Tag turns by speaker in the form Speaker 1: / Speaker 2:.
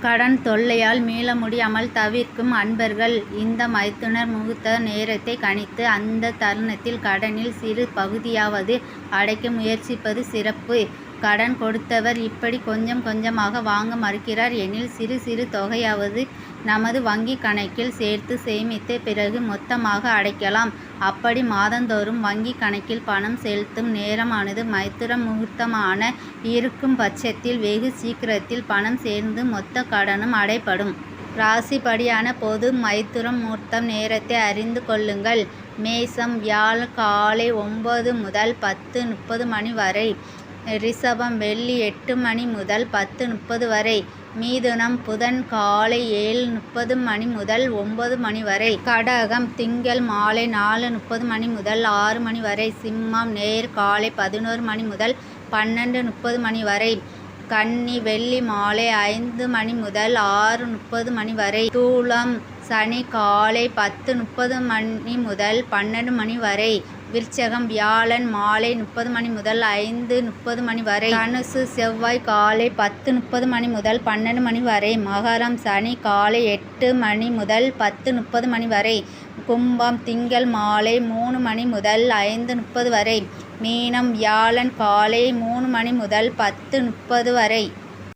Speaker 1: கடன் தொல்லையால் மீள முடியாமல் தவிக்கும் அன்பர்கள் இந்த மைத்துனர் முகூர்த்த நேரத்தை கணித்து அந்த தருணத்தில் கடனில் சிறு பகுதியாவது அடைக்க முயற்சிப்பது சிறப்பு. கடன் கொடுத்தவர் இப்படி கொஞ்சம் கொஞ்சமாக வாங்க மறுக்கிறார் எனில் சிறு சிறு தொகையாவது நமது வங்கி கணக்கில் சேர்த்து சேமித்து பிறகு மொத்தமாக அடைக்கலாம். அப்படி மாதந்தோறும் வங்கி கணக்கில் பணம் செலுத்தும் நேரமானது மைத்துர முகூர்த்தமான இருக்கும் பட்சத்தில் வெகு சீக்கிரத்தில் பணம் சேர்ந்து மொத்த கடனும் அடைபடும். ராசிப்படியான பொது மைத்துர முகூர்த்தம் நேரத்தை அறிந்து கொள்ளுங்கள். மேஷம் வியாழன் காலை 9 முதல் 10:30 மணி வரை. ரிஷபம் வெள்ளி 8 மணி முதல் 10:30 வரை. மிதுனம் புதன் காலை 7:30 மணி முதல் 9 மணி வரை. கடகம் திங்கள் மாலை 4:30 மணி முதல் 6 மணி வரை. சிம்மம் நேர் காலை 11 மணி முதல் 12:30 மணி வரை. கன்னி வெள்ளி மாலை 5 மணி முதல் 6:30 மணி வரை. துலாம் சனி காலை 10:30 மணி முதல் 12 மணி வரை. விருச்சகம் வியாழன் மாலை 30 மணி முதல் 5:30 மணி வரை. தனுசு செவ்வாய் காலை 10:30 மணி முதல் 12 மணி வரை. மகரம் சனி காலை 8 மணி முதல் 10:30 மணி வரை. கும்பம் திங்கள் மாலை 3 மணி முதல் 5:30 வரை. மீனம் வியாழன் காலை 3 மணி முதல் 10:30 வரை.